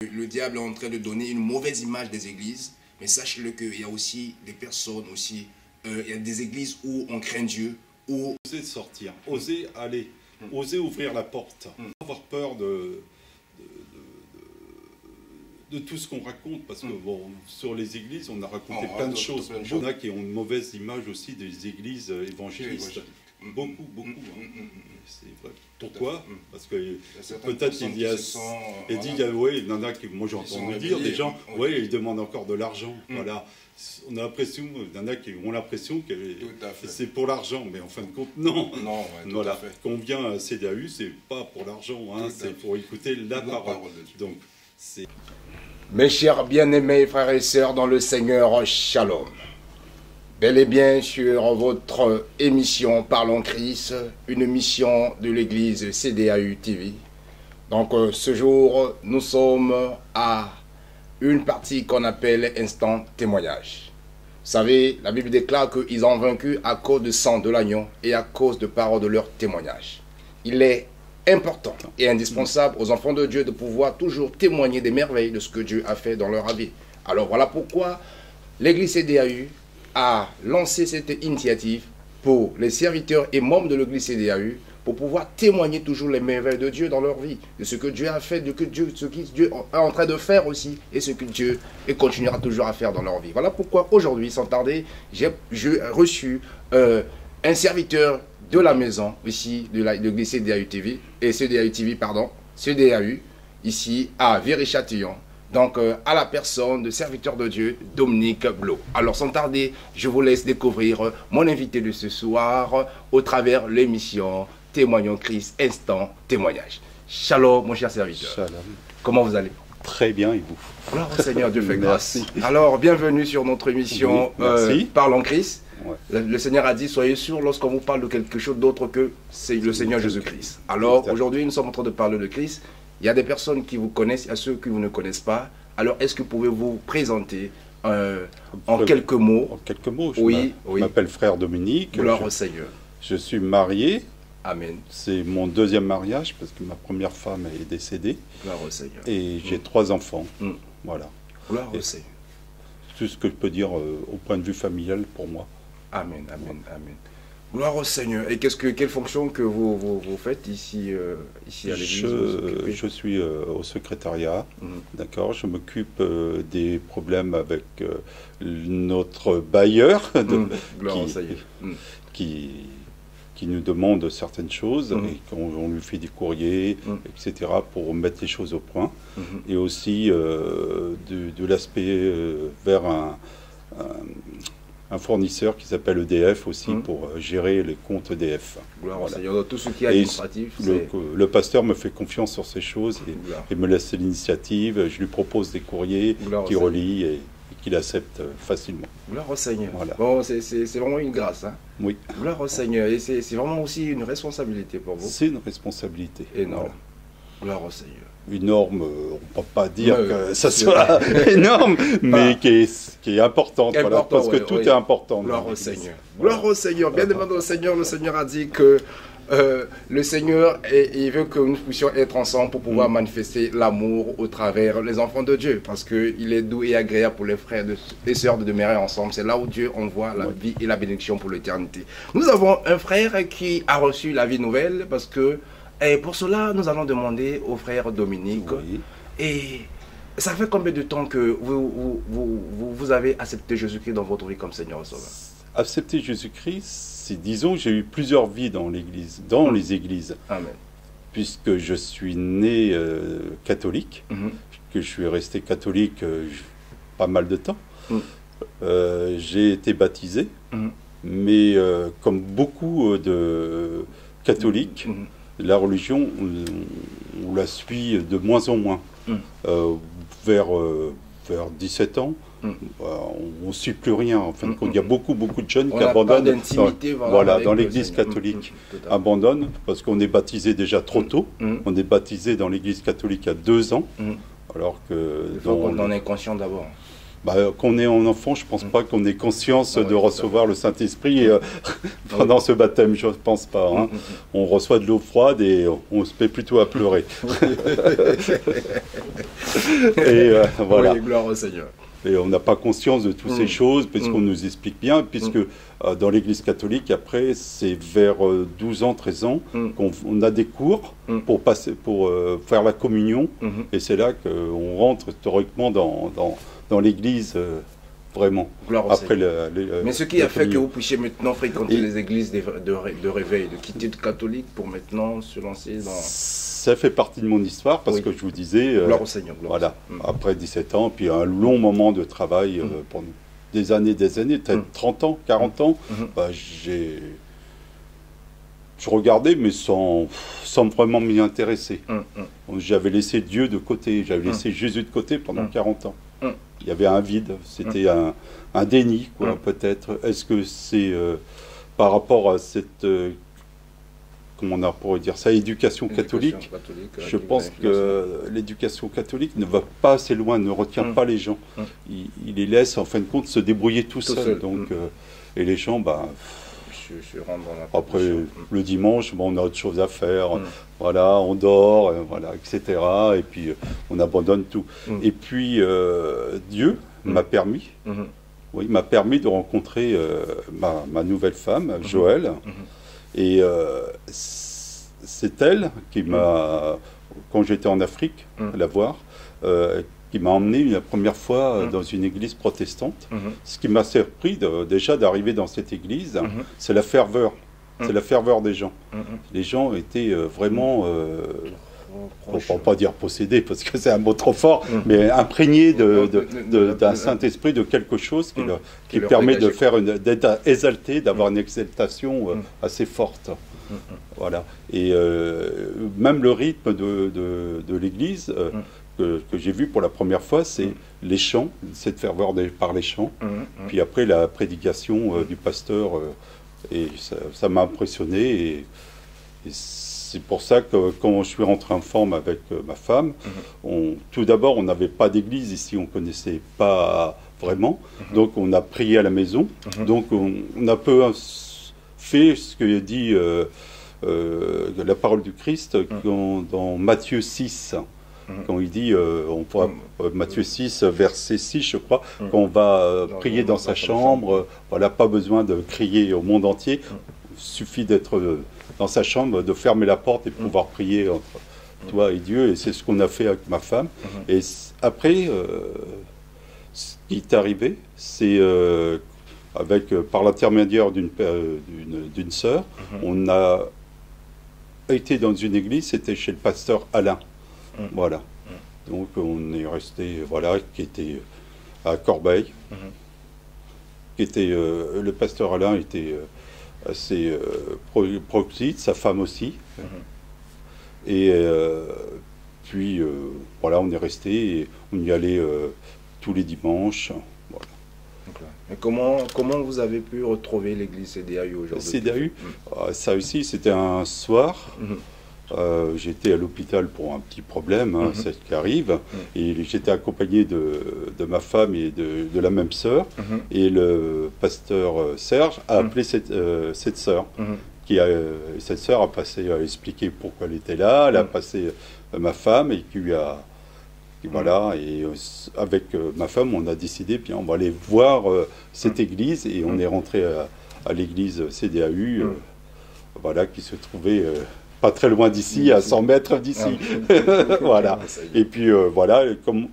Le diable est en train de donner une mauvaise image des églises, mais sachez-le qu'il y a aussi des personnes aussi, il y a des églises où on craint Dieu, où... Oser sortir, oser aller, oser ouvrir la porte, avoir peur de tout ce qu'on raconte, parce que bon, sur les églises, on a raconté plein de choses. Il y en a qui ont une mauvaise image aussi des églises évangélistes. Beaucoup. C'est vrai. Pourquoi? Parce que peut-être il y a... Et dit, ouais, il y en a qui, moi j'ai entendu dire, des gens, ouais, ils demandent encore de l'argent. Voilà. On a l'impression, il y en a qui ont l'impression que c'est pour l'argent, mais en fin de compte, non. Voilà. Quand on vient à CDAU, c'est pas pour l'argent, hein, c'est pour écouter la parole. Donc, c'est... Mes chers bien-aimés frères et sœurs dans le Seigneur, Shalom. Bel et bien sur votre émission Parlons Christ, une émission de l'église CDAU TV. Donc ce jour, nous sommes à une partie qu'on appelle instant témoignage. Vous savez, la Bible déclare qu'ils ont vaincu à cause du sang de l'agneau et à cause de paroles de leur témoignage. Il est important et indispensable aux enfants de Dieu de pouvoir toujours témoigner des merveilles de ce que Dieu a fait dans leur vie. Alors voilà pourquoi l'église CDAU a lancé cette initiative pour les serviteurs et membres de l'église CDAU pour pouvoir témoigner toujours les merveilles de Dieu dans leur vie, de ce que Dieu a fait, de ce que Dieu est en train de faire aussi et ce que Dieu continuera toujours à faire dans leur vie. Voilà pourquoi aujourd'hui, sans tarder, j'ai reçu un serviteur de la maison ici de l'église CDAU TV et CDAU ici à Viry-Châtillon. Donc, à la personne de serviteur de Dieu, Dominique Blo. Alors, sans tarder, je vous laisse découvrir mon invité de ce soir au travers l'émission Témoignons Christ, instant témoignage. Shalom, mon cher serviteur. Shalom. Comment vous allez? Très bien, et vous? Gloire au Seigneur, Dieu fait grâce. Alors, bienvenue sur notre émission Parlons Christ. Ouais. Le Seigneur a dit, soyez sûrs lorsqu'on vous parle de quelque chose d'autre que c'est le Seigneur Jésus-Christ. Alors, aujourd'hui, nous sommes en train de parler de Christ. Il y a des personnes qui vous connaissent, il y a ceux qui vous ne connaissent pas. Alors, est-ce que vous pouvez vous présenter en quelques mots? En quelques mots, je oui. m'appelle frère Dominique. Gloire au Seigneur. Je suis marié. Amen. C'est mon deuxième mariage parce que ma première femme est décédée. Gloire au Seigneur. Et j'ai 3 enfants. Voilà. Gloire au Seigneur. Tout ce que je peux dire au point de vue familial pour moi. Amen, amen, amen. Gloire au Seigneur. Et quelle fonction que vous faites ici à l'église? Je suis au secrétariat, d'accord. Je m'occupe des problèmes avec notre bailleur qui nous demande certaines choses et qu'on lui fait des courriers, etc. pour mettre les choses au point. Et aussi de l'aspect vers un fournisseur qui s'appelle EDF aussi pour gérer les comptes EDF. Voilà. Tout ce qui est administratif. Le pasteur me fait confiance sur ces choses et me laisse l'initiative. Je lui propose des courriers qu'il relit et qu'il accepte facilement. Gloire au Seigneur. Voilà. Bon, c'est vraiment une grâce. Hein? Oui. Gloire au Seigneur. Et c'est vraiment aussi une responsabilité pour vous. C'est une responsabilité. Énorme. Voilà. Gloire au Seigneur. Énorme, on ne peut pas dire que ça soit énorme, mais qui est importante, voilà, parce que tout est important. Gloire au Seigneur. Gloire au Seigneur. Bien demandé au Seigneur, le Seigneur a dit que le Seigneur, il veut que nous puissions être ensemble pour pouvoir manifester l'amour au travers les enfants de Dieu, parce qu'il est doux et agréable pour les frères et sœurs de demeurer ensemble. C'est là où Dieu envoie la vie et la bénédiction pour l'éternité. Nous avons un frère qui a reçu la vie nouvelle, parce que et pour cela, nous allons demander au frère Dominique. Et ça fait combien de temps que vous avez accepté Jésus-Christ dans votre vie comme Seigneur et Sauveur? Accepter Jésus-Christ, c'est, disons, j'ai eu plusieurs vies dans l'église, dans les églises. Amen. Puisque je suis né catholique, que je suis resté catholique pas mal de temps. J'ai été baptisé, mais comme beaucoup de catholiques, la religion, on la suit de moins en moins. Vers 17 ans, on ne suit plus rien. En fin de compte, il y a beaucoup de jeunes qui abandonnent. Dans l'église catholique, abandonnent parce qu'on est baptisé déjà trop tôt. On est baptisé dans l'église catholique à 2 ans. Alors que... Il faut qu'on en est conscient d'abord. Quand on est en enfant, je ne pense pas qu'on ait conscience de recevoir le Saint-Esprit pendant ce baptême, je ne pense pas. Hein. On reçoit de l'eau froide et on se met plutôt à pleurer. Et voilà. Oui, gloire au Seigneur. Et on n'a pas conscience de toutes ces choses, puisqu'on nous explique bien, puisque dans l'Église catholique, après, c'est vers 12 ans, 13 ans, qu'on a des cours pour faire la communion, et c'est là qu'on rentre théoriquement dans l'Église, vraiment. Après mais ce qui a fait que vous puissiez maintenant fréquenter les églises de réveil, de quitter le catholique pour maintenant se lancer dans... Ça fait partie de mon histoire, parce que je vous disais, gloire au Seigneur, voilà, après 17 ans, puis un long moment de travail pendant des années, peut-être 30 ans, 40 ans, je regardais, mais sans vraiment m'y intéresser. J'avais laissé Dieu de côté, j'avais laissé Jésus de côté pendant 40 ans. Il y avait un vide, c'était un déni, quoi, peut-être. Est-ce que c'est par rapport à cette... comment on pourrait dire ça, éducation catholique, je pense que l'éducation catholique ne va pas assez loin, ne retient pas les gens. Il les laisse, en fin de compte, se débrouiller tout seul. Donc, et les gens, après le dimanche, on a autre chose à faire. Voilà, on dort, voilà, etc. Et puis, on abandonne tout. Et puis, Dieu m'a permis, oui, m'a permis de rencontrer ma nouvelle femme, Joëlle. Et c'est elle qui m'a, quand j'étais en Afrique, la voir, qui m'a emmené la première fois dans une église protestante. Ce qui m'a surpris déjà d'arriver dans cette église, c'est la ferveur. C'est la ferveur des gens. Les gens étaient vraiment, on ne peut pas dire possédés parce que c'est un mot trop fort, mais imprégnés d'un Saint-Esprit, de quelque chose qui permet d'être exalté, d'avoir une exaltation assez forte. Voilà. Et même le rythme de l'Église que j'ai vu pour la première fois, c'est les chants, cette ferveur par les chants, puis après la prédication du pasteur, et ça m'a impressionné. Et c'est pour ça que quand je suis rentré en forme avec ma femme, tout d'abord, on n'avait pas d'église ici, on ne connaissait pas vraiment, donc on a prié à la maison, donc on a peu fait ce que dit la parole du Christ dans Matthieu 6, quand il dit, Matthieu 6, verset 6, je crois, qu'on va prier dans sa chambre, voilà, pas besoin de crier au monde entier, il suffit d'être dans sa chambre, de fermer la porte et pouvoir prier entre toi et Dieu, et c'est ce qu'on a fait avec ma femme. Et après, ce qui est arrivé, c'est par l'intermédiaire d'une sœur, on a été dans une église, c'était chez le pasteur Alain. Voilà. Donc on est resté, voilà, qui était à Corbeil. Le pasteur Alain était assez proxyte, sa femme aussi. Et puis, voilà, on est resté, et on y allait tous les dimanches. Voilà. Et comment vous avez pu retrouver l'église CDAU aujourd'hui? CDAU, ça aussi, c'était un soir. J'étais à l'hôpital pour un petit problème, c'est ce qui arrive, et j'étais accompagné de ma femme et de la même sœur, et le pasteur Serge a appelé cette sœur, cette sœur a passé à expliquer pourquoi elle était là, elle a passé ma femme, et qui lui a... Voilà, et avec ma femme, on a décidé, puis on va aller voir cette église, et on est rentré à l'église CDAU, voilà, qui se trouvait... pas très loin d'ici, à 100 mètres d'ici. Voilà. Et puis voilà, comme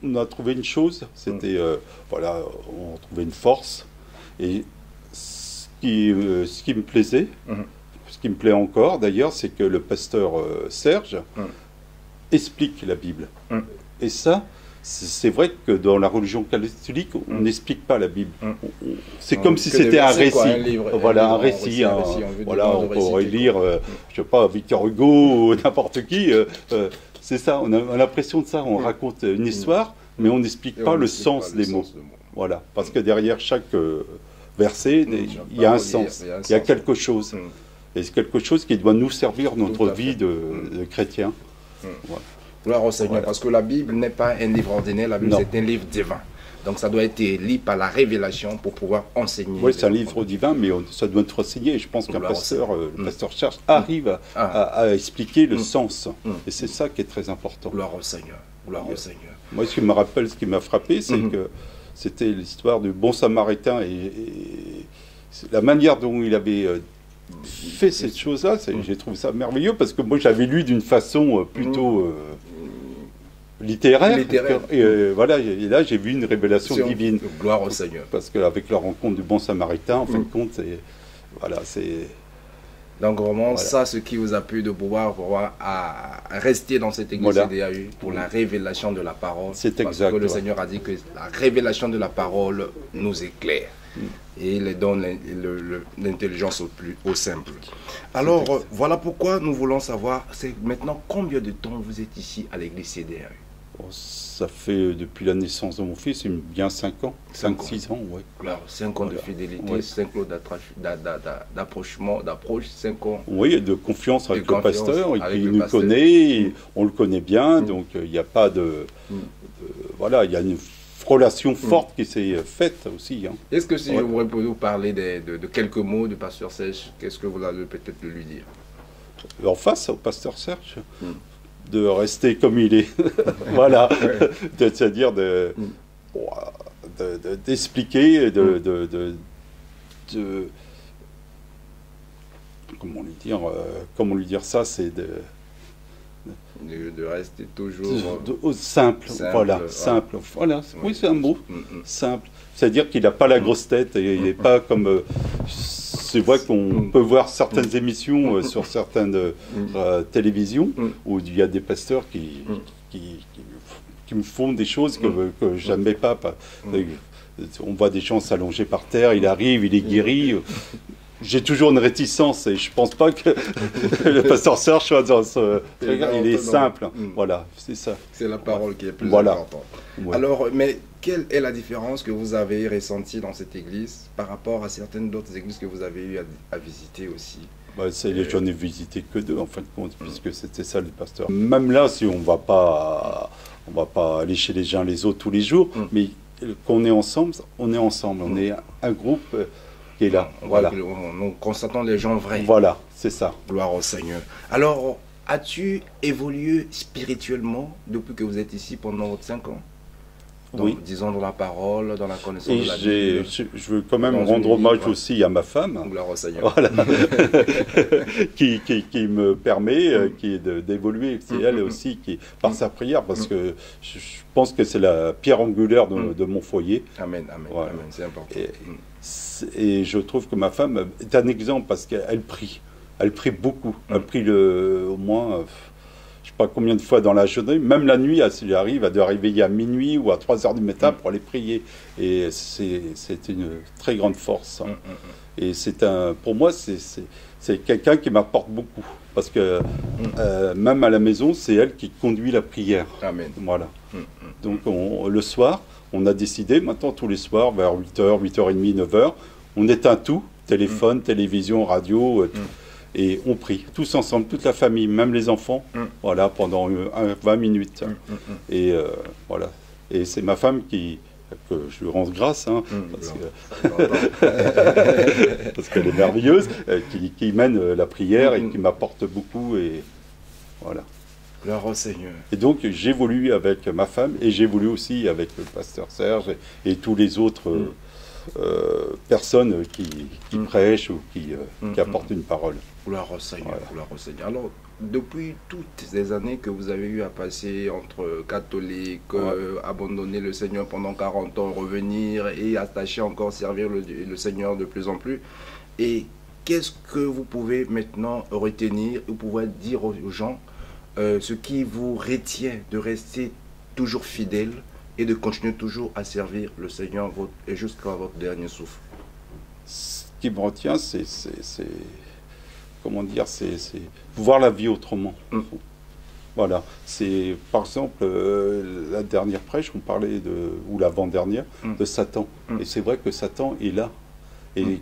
on a trouvé une chose, c'était, voilà, on trouvait une force. Et ce qui me plaisait, ce qui me plaît encore d'ailleurs, c'est que le pasteur Serge explique la Bible. Et ça, c'est vrai que dans la religion catholique, on n'explique pas la Bible. C'est comme si c'était un récit. Voilà, un récit. Voilà, on pourrait lire, je sais pas, Victor Hugo ou n'importe qui. C'est ça, on a l'impression de ça. On raconte une histoire, mais on n'explique pas le sens des mots. Voilà, parce que derrière chaque verset, il y a un sens, il y a quelque chose. Et c'est quelque chose qui doit nous servir notre vie de chrétien. Voilà. Gloire au Seigneur, parce que la Bible n'est pas un livre ordinaire, la Bible c'est un livre divin. Donc ça doit être lié par la révélation pour pouvoir enseigner. Oui, c'est un livre divin, mais ça doit être enseigné. Je pense qu'un pasteur, le pasteur cherche, arrive à expliquer le sens. Et c'est ça qui est très important. Gloire au Seigneur. Gloire au Seigneur. Moi, ce qui me rappelle, ce qui m'a frappé, c'est que c'était l'histoire du bon samaritain et la manière dont il avait fait cette chose-là. J'ai trouvé ça merveilleux parce que moi, j'avais lu d'une façon plutôt littéraire. Et voilà, et là, j'ai vu une révélation divine. Gloire au Seigneur. Parce qu'avec la rencontre du bon samaritain, en fin de compte, voilà, c'est... Donc vraiment, ça, ce qui vous a pu de pouvoir à rester dans cette église CDAU pour la révélation de la parole. C'est exact. Parce que le Seigneur a dit que la révélation de la parole nous éclaire. Et il donne l'intelligence au simple. Alors, voilà pourquoi nous voulons savoir, c'est maintenant combien de temps vous êtes ici à l'église CDAU? Ça fait depuis la naissance de mon fils, bien 5 ans, 5-6 ans, oui. Claro, 5 ans de fidélité, 5 ans d'approche, 5 ans. Oui, de confiance avec le pasteur, et puis il nous connaît, on le connaît bien, donc il n'y a pas de... voilà, il y a une relation forte qui s'est faite aussi. Hein. Est-ce que si je voudrais vous parler de quelques mots du pasteur Serge, qu'est-ce que vous allez peut-être lui dire? En face au pasteur Serge de rester comme il est, voilà, c'est-à-dire d'expliquer, comment lui dire ça, c'est de rester toujours simple, voilà, simple, voilà, oui c'est un mot, simple, c'est-à-dire qu'il n'a pas la grosse tête, et il n'est pas comme... C'est vrai qu'on peut voir certaines émissions sur certaines télévisions où il y a des pasteurs qui me font des choses que je n'aimais pas. On voit des gens s'allonger par terre, il arrive, il est guéri. J'ai toujours une réticence et je ne pense pas que le pasteur Serge soit dans ce... Il est simple, voilà, c'est ça. C'est la parole qui est plus importante. Ouais. Alors, mais quelle est la différence que vous avez ressentie dans cette église par rapport à certaines d'autres églises que vous avez eu à visiter aussi? J'en ai visité que 2 en fin de compte, puisque c'était ça le pasteur. Même là, si on va pas aller chez les uns les autres tous les jours, mais qu'on est ensemble, on est ensemble. On est un groupe qui est là. Voilà. Nous constatons les gens vrais. Voilà, c'est ça. Gloire au Seigneur. Alors, as-tu évolué spirituellement depuis que vous êtes ici pendant votre 5 ans? Donc, disons dans la parole, dans la connaissance de la Bible. Je veux quand même rendre hommage aussi à ma femme, gloire au Seigneur. Voilà. qui me permet d'évoluer. C'est elle aussi qui, par sa prière, parce que je pense que c'est la pierre angulaire de mon foyer. Amen, amen, voilà. Amen, c'est important. Et je trouve que ma femme est un exemple parce qu'elle prie. Elle prie beaucoup. Elle prie au moins... je ne sais pas combien de fois dans la journée, même la nuit, elle arrive à réveiller à minuit ou à 3 h du matin pour aller prier. Et c'est une très grande force. Hein. Et pour moi, c'est quelqu'un qui m'apporte beaucoup. Parce que même à la maison, c'est elle qui conduit la prière. Amen. Voilà. Donc le soir, on a décidé, maintenant tous les soirs, vers 8 h, 8 h 30, 9 h, on éteint tout, téléphone, télévision, radio, tout. Et on prie, tous ensemble, toute la famille, même les enfants, voilà, pendant 20 minutes. Et voilà. Et c'est ma femme que je lui rends grâce, hein, parce qu'elle est merveilleuse, qui mène la prière et qui m'apporte beaucoup. Et voilà. Gloire au Seigneur. Et donc j'évolue avec ma femme et j'évolue aussi avec le pasteur Serge et tous les autres personnes qui prêchent ou qui apportent une parole. Gloire au Seigneur, voilà. Gloire au Seigneur. Alors, depuis toutes ces années que vous avez eu à passer entre catholiques, abandonner le Seigneur pendant 40 ans, revenir et attacher encore servir le Seigneur de plus en plus, et qu'est-ce que vous pouvez maintenant retenir, vous pouvez dire aux gens ce qui vous retient de rester toujours fidèle et de continuer toujours à servir le Seigneur et jusqu'à votre dernier souffle? Ce qui me retient, c'est comment dire, c'est voir la vie autrement. Voilà. C'est, par exemple, la dernière prêche, on parlait ou l'avant-dernière, de Satan. Et c'est vrai que Satan est là. Et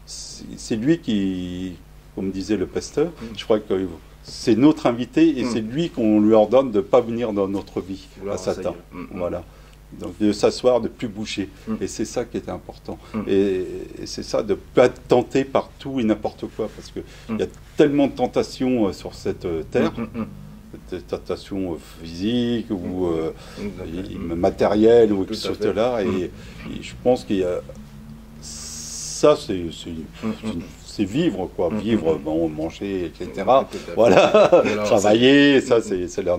c'est lui qui, comme disait le pasteur, je crois que c'est notre invité et c'est lui qu'on lui ordonne de ne pas venir dans notre vie, à Satan. Voilà. Donc de s'asseoir, de plus bouger. Et c'est ça qui est important. Et c'est ça, de ne pas être tenté par tout et n'importe quoi. Parce qu'il y a tellement de tentations sur cette terre. Des tentations physiques ou matérielles ou etc. Et je pense qu'il y a... Ça, c'est vivre, quoi. Vivre, bon, manger, etc. Voilà, travailler, ça, c'est la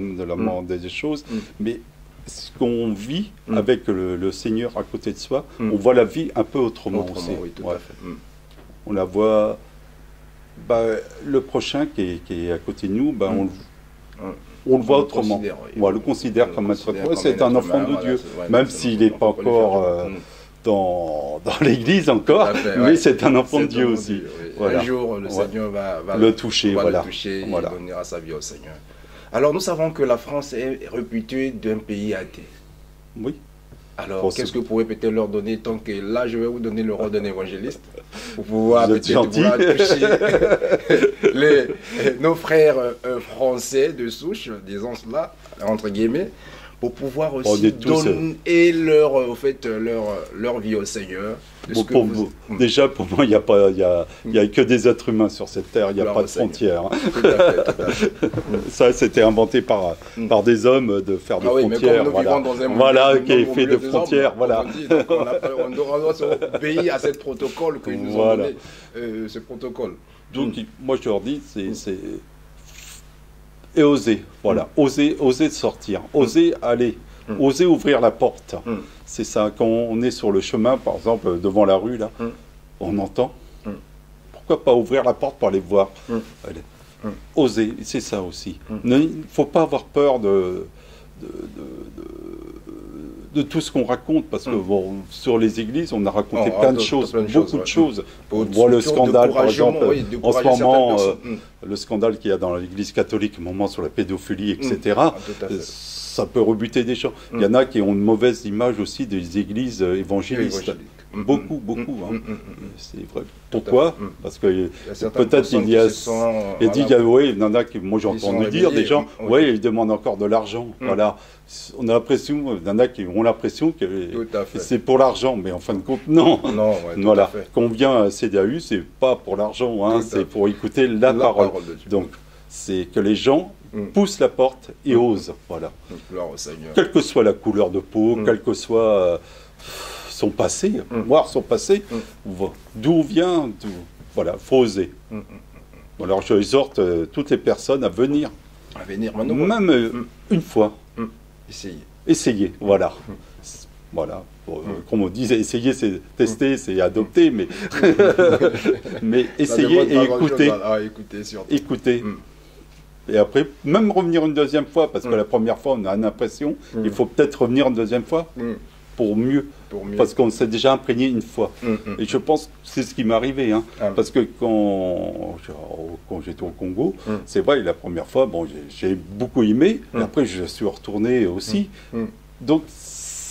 des choses. Mais ce qu'on vit avec le Seigneur à côté de soi, on voit la vie un peu autrement aussi. Oui, tout à fait. On la voit... le prochain qui est à côté de nous, on le voit autrement. On le considère comme un être humain. C'est un enfant de Dieu, même s'il n'est pas encore dans l'Église encore, mais c'est un enfant de Dieu aussi. Un jour, le Seigneur va le toucher, et donnera sa vie au Seigneur. Alors, nous savons que la France est réputée d'un pays athée. Oui. Alors, qu'est-ce que vous pouvez peut-être leur donner, tant que là, je vais vous donner le rôle d'un évangéliste, pour pouvoir peut-être toucher nos frères français de souche, disons cela, entre guillemets, pour pouvoir aussi donner leur vie au Seigneur. Déjà, pour moi, il n'y a que des êtres humains sur cette terre, il n'y a pas de frontières. Tout à fait. Ça, c'était inventé par des hommes de faire des frontières. Voilà, qui est fait de frontières. Voilà. On doit obéir à ce protocole que nous ont donné, ce protocole. Donc, moi, je leur dis, c'est et oser, voilà, oser sortir, oser aller, oser ouvrir la porte. C'est ça, quand on est sur le chemin, par exemple, devant la rue, là, on entend. Pourquoi pas ouvrir la porte pour aller voir? Allez. Oser, c'est ça aussi. Il ne faut pas avoir peur de tout ce qu'on raconte, parce que bon, sur les églises, on a raconté plein de choses, beaucoup de choses. On voit le scandale, par exemple, en ce moment, le scandale qu'il y a dans l'église catholique, au moment sur la pédophilie, etc. Ça peut rebuter des gens. Il y en a qui ont une mauvaise image aussi des églises évangélistes. Beaucoup. C'est vrai. Pourquoi? Parce que peut-être il y a... il y en a qui, moi j'ai entendu dire, des gens, ils demandent encore de l'argent. Voilà. On a l'impression, il y en a qui ont l'impression que c'est pour l'argent, mais en fin de compte, non. Voilà. Quand on vient à CDAU, c'est pas pour l'argent, c'est pour écouter la parole. Donc, c'est que les gens poussent la porte et osent. Voilà. Quelle que soit la couleur de peau, quel que soit son passé, voir son passé, d'où on vient, voilà, il faut oser. Alors je exhorte toutes les personnes à venir. Maintenant. Même une fois. Essayez, voilà. Voilà. Comme on disait, essayer, c'est tester, c'est adopter, mais, mais essayez et écoutez. Écoutez. Et après, même revenir une deuxième fois, parce que la première fois, on a une impression, il faut peut-être revenir une deuxième fois pour mieux. Parce qu'on s'est déjà imprégné une fois. Et je pense que c'est ce qui m'est arrivé. Parce que quand j'étais au Congo, c'est vrai, la première fois, bon, j'ai beaucoup aimé, et après je suis retourné aussi. Donc,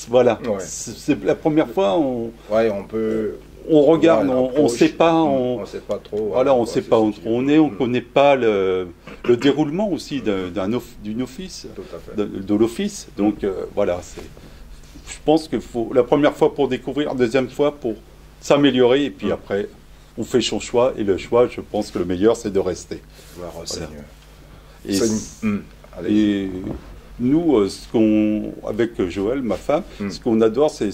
voilà. C'est la première fois, on regarde, on ne sait pas. On ne sait pas trop. Voilà, on ne sait pas où on est, on ne connaît pas le déroulement aussi d'une office, de l'office. Donc, voilà, je pense qu'il faut la première fois pour découvrir, la deuxième fois pour s'améliorer, et puis après, on fait son choix, et le choix, je pense que le meilleur, c'est de rester. Voilà. Et nous, avec Joël, ma femme, ce qu'on adore, c'est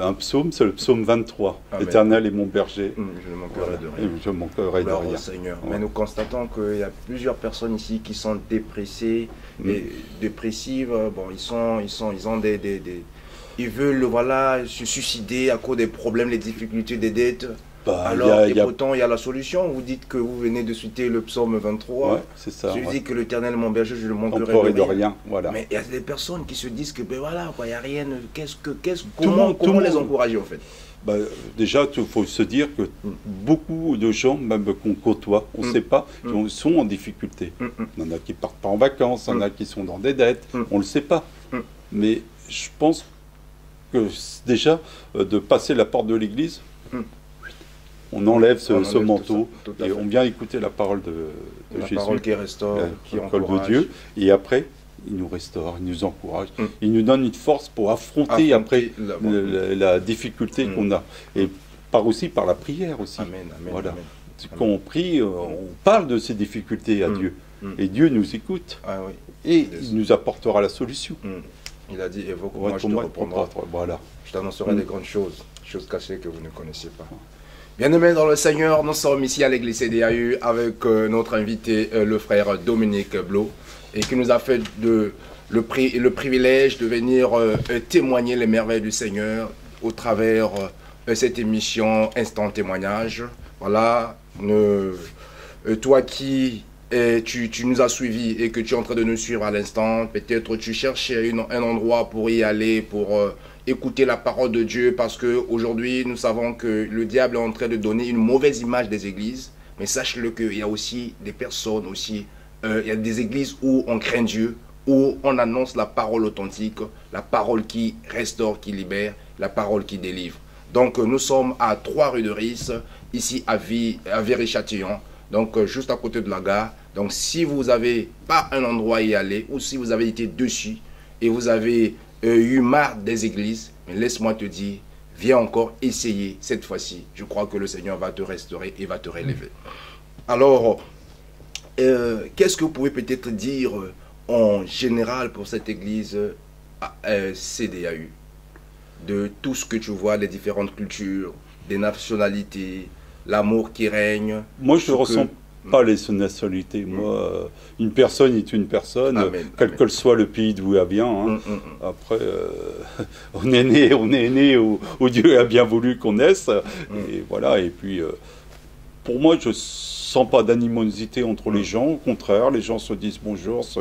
un psaume, c'est le psaume 23. L'Éternel est mon berger. Je ne manquerai de rien. Je manquerai de rien. Seigneur. Mais nous constatons qu'il y a plusieurs personnes ici qui sont dépressées, dépressives. Bon, ils ont ils veulent se suicider à cause des problèmes, les difficultés, des dettes. Pourtant, il y a la solution. Vous dites que vous venez de citer le psaume 23. Ouais, c'est ça. Je dis que l'Éternel est mon berger, je ne manquerai de rien. Voilà. Mais il y a des personnes qui se disent que, il n'y a rien. Comment les encourager, en fait? Déjà, il faut se dire que beaucoup de gens, même qu'on côtoie, on ne sait pas, sont en difficulté. Il y en a qui ne partent pas en vacances, il y en a qui sont dans des dettes, on ne le sait pas. Mais je pense que déjà, de passer la porte de l'église, on enlève ce manteau et on vient écouter la parole de Jésus, parole qui restaure, qui encourage de Dieu, et après il nous restaure, il nous encourage, il nous donne une force pour affronter après la difficulté qu'on a. Et aussi par la prière aussi. Amen, amen, voilà. Amen. Quand on prie, on parle de ces difficultés à Dieu. Et Dieu nous écoute. Ah, oui. Et il nous apportera la solution. Il a dit, évoque-moi, je te répondrai. Voilà. Je t'annoncerai des grandes choses cachées que vous ne connaissez pas. Bien-aimés dans le Seigneur, nous sommes ici à l'église CDAU avec notre invité, le frère Dominique Blot, et qui nous a fait le privilège de venir témoigner les merveilles du Seigneur au travers cette émission Instant Témoignage. Voilà, toi qui tu nous as suivis et que tu es en train de nous suivre à l'instant, peut-être tu cherchais un endroit pour y aller, pour écouter la parole de Dieu, parce qu'aujourd'hui nous savons que le diable est en train de donner une mauvaise image des églises, mais sache-le qu'il y a aussi des personnes il y a des églises où on craint Dieu, où on annonce la parole authentique, la parole qui restaure, qui libère, la parole qui délivre. Donc nous sommes à 3 rue de Ris, ici à Viry-Châtillon, donc juste à côté de la gare. Donc si vous n'avez pas un endroit à y aller, ou si vous avez été dessus et vous avez eu marre des églises, mais laisse-moi te dire, viens encore essayer cette fois-ci. Je crois que le Seigneur va te restaurer et va te relever. Alors, qu'est-ce que vous pouvez peut-être dire en général pour cette église CDAU? De tout ce que tu vois, les différentes cultures, des nationalités, l'amour qui règne. Moi, je ne ressens pas les nationalités. Moi, une personne est une personne, quel que soit le pays d'où elle vient. Hein. Après, on est né où Dieu a bien voulu qu'on naisse. Et voilà. Et puis, pour moi, je ne sens pas d'animosité entre les gens. Au contraire, les gens se disent bonjour, se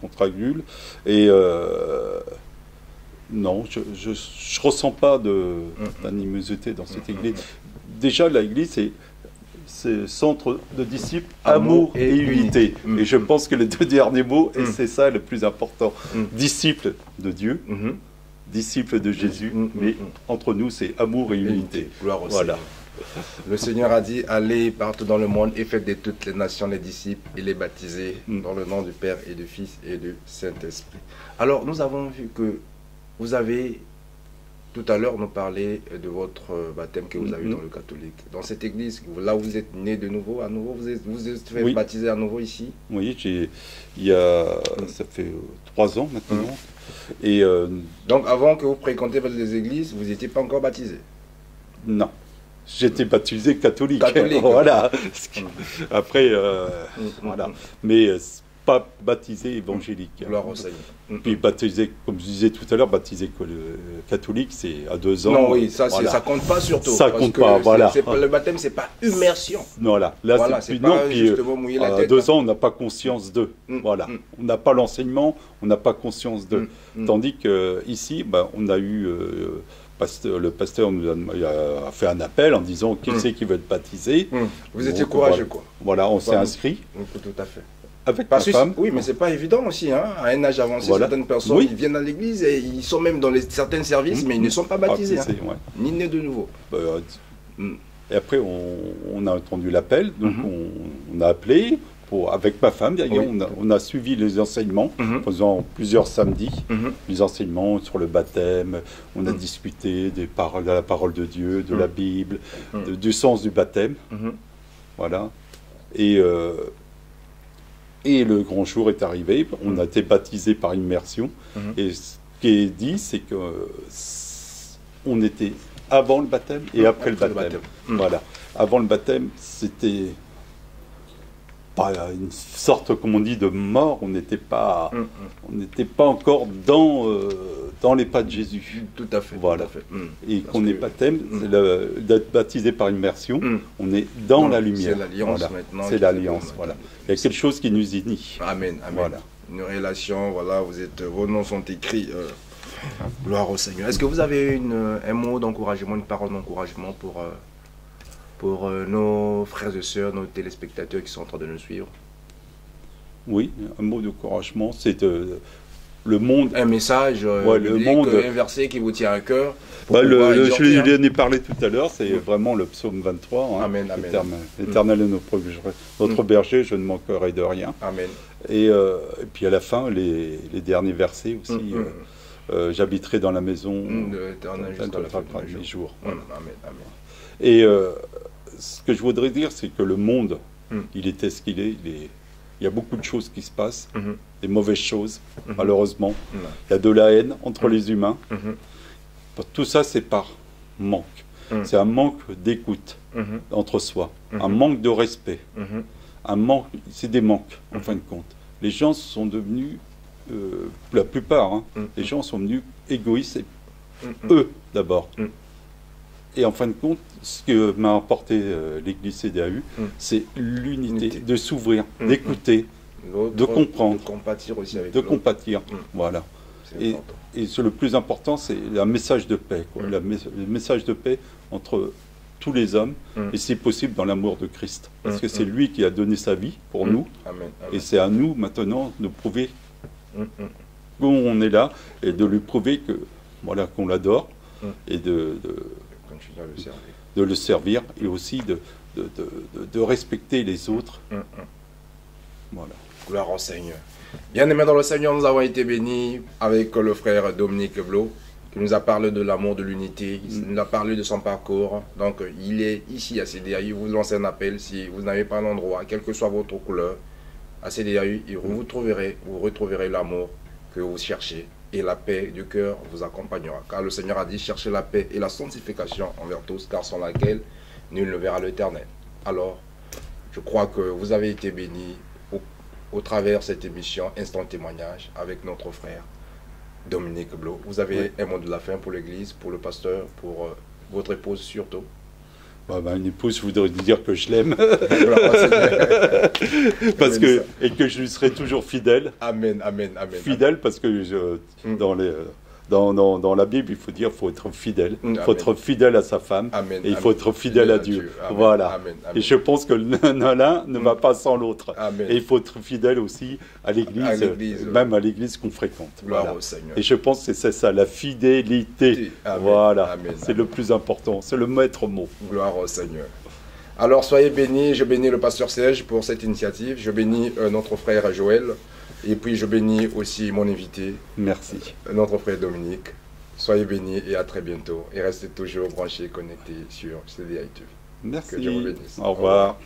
contragulent. Et non, je ne ressens pas d'animosité dans cette église. Déjà, l'église, c'est centre de disciples, amour et unité. Et je pense que les 2 derniers mots, et c'est ça le plus important. Disciples de Dieu, disciples de Jésus, mais entre nous, c'est amour et unité. Gloire au Seigneur. Le Seigneur a dit, allez partout dans le monde et faites de toutes les nations les disciples et les baptisez dans le nom du Père et du Fils et du Saint-Esprit. Alors, nous avons vu que vous avez, tout à l'heure, nous parlé de votre baptême que vous avez eu dans le catholique. Dans cette église, là vous êtes né de nouveau, à nouveau, vous êtes fait baptiser à nouveau ici? Oui, ça fait 3 ans maintenant. Et donc avant que vous fréquentiez les églises, vous n'étiez pas encore baptisé? Non. J'étais baptisé catholique. Voilà. Après, voilà. Mais pas baptisé évangélique. Gloire au Seigneur. Puis baptisé, comme je disais tout à l'heure, baptisé catholique, c'est à 2 ans. Non, oui, ça compte pas surtout. Ça compte pas, voilà. Le baptême, c'est pas immersion. Voilà, là c'est plus non. Puis à 2 ans, on n'a pas conscience d'eux. Voilà, on n'a pas l'enseignement, on n'a pas conscience d'eux. Tandis que ici, on a eu le pasteur nous a fait un appel en disant qui c'est qui veut être baptisé. Vous étiez courageux, quoi. Voilà, on s'est inscrit. Tout à fait. Avec ma femme. Oui, mais c'est pas évident aussi. Hein. À un âge avancé, certaines personnes ils viennent à l'église et ils sont même dans certains services, mais ils ne sont pas baptisés. Ni nés de nouveau. Et après, on a entendu l'appel, donc on a appelé. Avec ma femme, d'ailleurs, on a suivi les enseignements, faisant plusieurs samedis, les enseignements sur le baptême, on a discuté de la parole de Dieu, de la Bible, du sens du baptême. Voilà. Et le grand jour est arrivé, on a été baptisé par immersion. Et ce qui est dit, c'est qu'on était avant le baptême et après le baptême. Voilà. Avant le baptême, c'était pas une sorte, comme on dit, de mort. On n'était pas encore dans les pas de Jésus. Tout à fait. Voilà. Tout à fait. Et qu'on est baptême, d'être baptisé par immersion, on est dans la lumière. C'est l'alliance maintenant. C'est l'alliance. Voilà. Il y a quelque chose qui nous unit. Amen. Amen. Voilà. Une relation. Voilà. Vos noms sont écrits. Gloire au Seigneur. Est-ce que vous avez un mot d'encouragement, une parole d'encouragement pour nos frères et sœurs, nos téléspectateurs qui sont en train de nous suivre? Oui, un mot d'encouragement, c'est le monde... Un message, le monde, un verset qui vous tient à cœur. Je l'ai parlé tout à l'heure, c'est vraiment le psaume 23. Hein. Amen, amen. Éternel est notre berger, je ne manquerai de rien. Amen. Et puis à la fin, les derniers versets aussi. J'habiterai dans la maison de l'Éternel jusqu'à la fin de mes jours. Voilà. Amen, amen. Et ce que je voudrais dire, c'est que le monde, il était ce qu'il est. Il y a beaucoup de choses qui se passent, des mauvaises choses, malheureusement. Il y a de la haine entre les humains. Tout ça, c'est par manque. C'est un manque d'écoute entre soi, un manque de respect. C'est des manques, en fin de compte. Les gens sont devenus, la plupart, les gens sont devenus égoïstes, eux d'abord. Et en fin de compte, ce que m'a apporté l'Église CDAU, c'est l'unité, de s'ouvrir, d'écouter, de comprendre, de compatir aussi avec l'autre. Compatir, voilà. Et le plus important, c'est un message de paix, quoi. Le message de paix entre tous les hommes, et si possible dans l'amour de Christ. Parce que c'est lui qui a donné sa vie pour nous, Amen. Et c'est à nous maintenant de prouver qu'on est là, et de lui prouver que, voilà, qu'on l'adore, et de le servir, et aussi de respecter les autres. Voilà. Gloire au Seigneur. Bien-aimés dans le Seigneur, nous avons été bénis avec le frère Dominique Blot, qui nous a parlé de l'amour, de l'unité, il nous a parlé de son parcours. Donc, il est ici à CDAU. Il vous lance un appel si vous n'avez pas un endroit, quelle que soit votre couleur, à CDAU, vous retrouverez l'amour que vous cherchez. Et la paix du cœur vous accompagnera. Car le Seigneur a dit, cherchez la paix et la sanctification envers tous, car sans laquelle nul ne verra l'Éternel. Alors, je crois que vous avez été bénis au travers de cette émission Instant Témoignage avec notre frère Dominique Blot. Vous avez un mot de la fin pour l'Église, pour le pasteur, pour votre épouse surtout? Une épouse, je voudrais dire que je l'aime. Parce et que je lui serai toujours fidèle. Amen, amen, amen. Fidèle parce que dans la Bible, il faut dire qu'il faut être fidèle. Il faut être fidèle à sa femme. Amen, et il faut être fidèle à Dieu. Amen, voilà. Amen, amen. Et je pense que l'un ne va pas sans l'autre. Amen. Et il faut être fidèle aussi à l'Église, même à l'Église qu'on fréquente. Gloire au Seigneur. Et je pense que c'est ça, la fidélité. Amen, voilà. C'est le plus important. C'est le maître mot. Gloire au Seigneur. Alors soyez bénis. Je bénis le pasteur Serge pour cette initiative. Je bénis notre frère Joël. Et puis je bénis aussi mon invité. Merci. Notre frère Dominique. Soyez bénis et à très bientôt. Et restez toujours branchés, connectés sur CDAU. Merci. Que Dieu vous bénisse. Au revoir.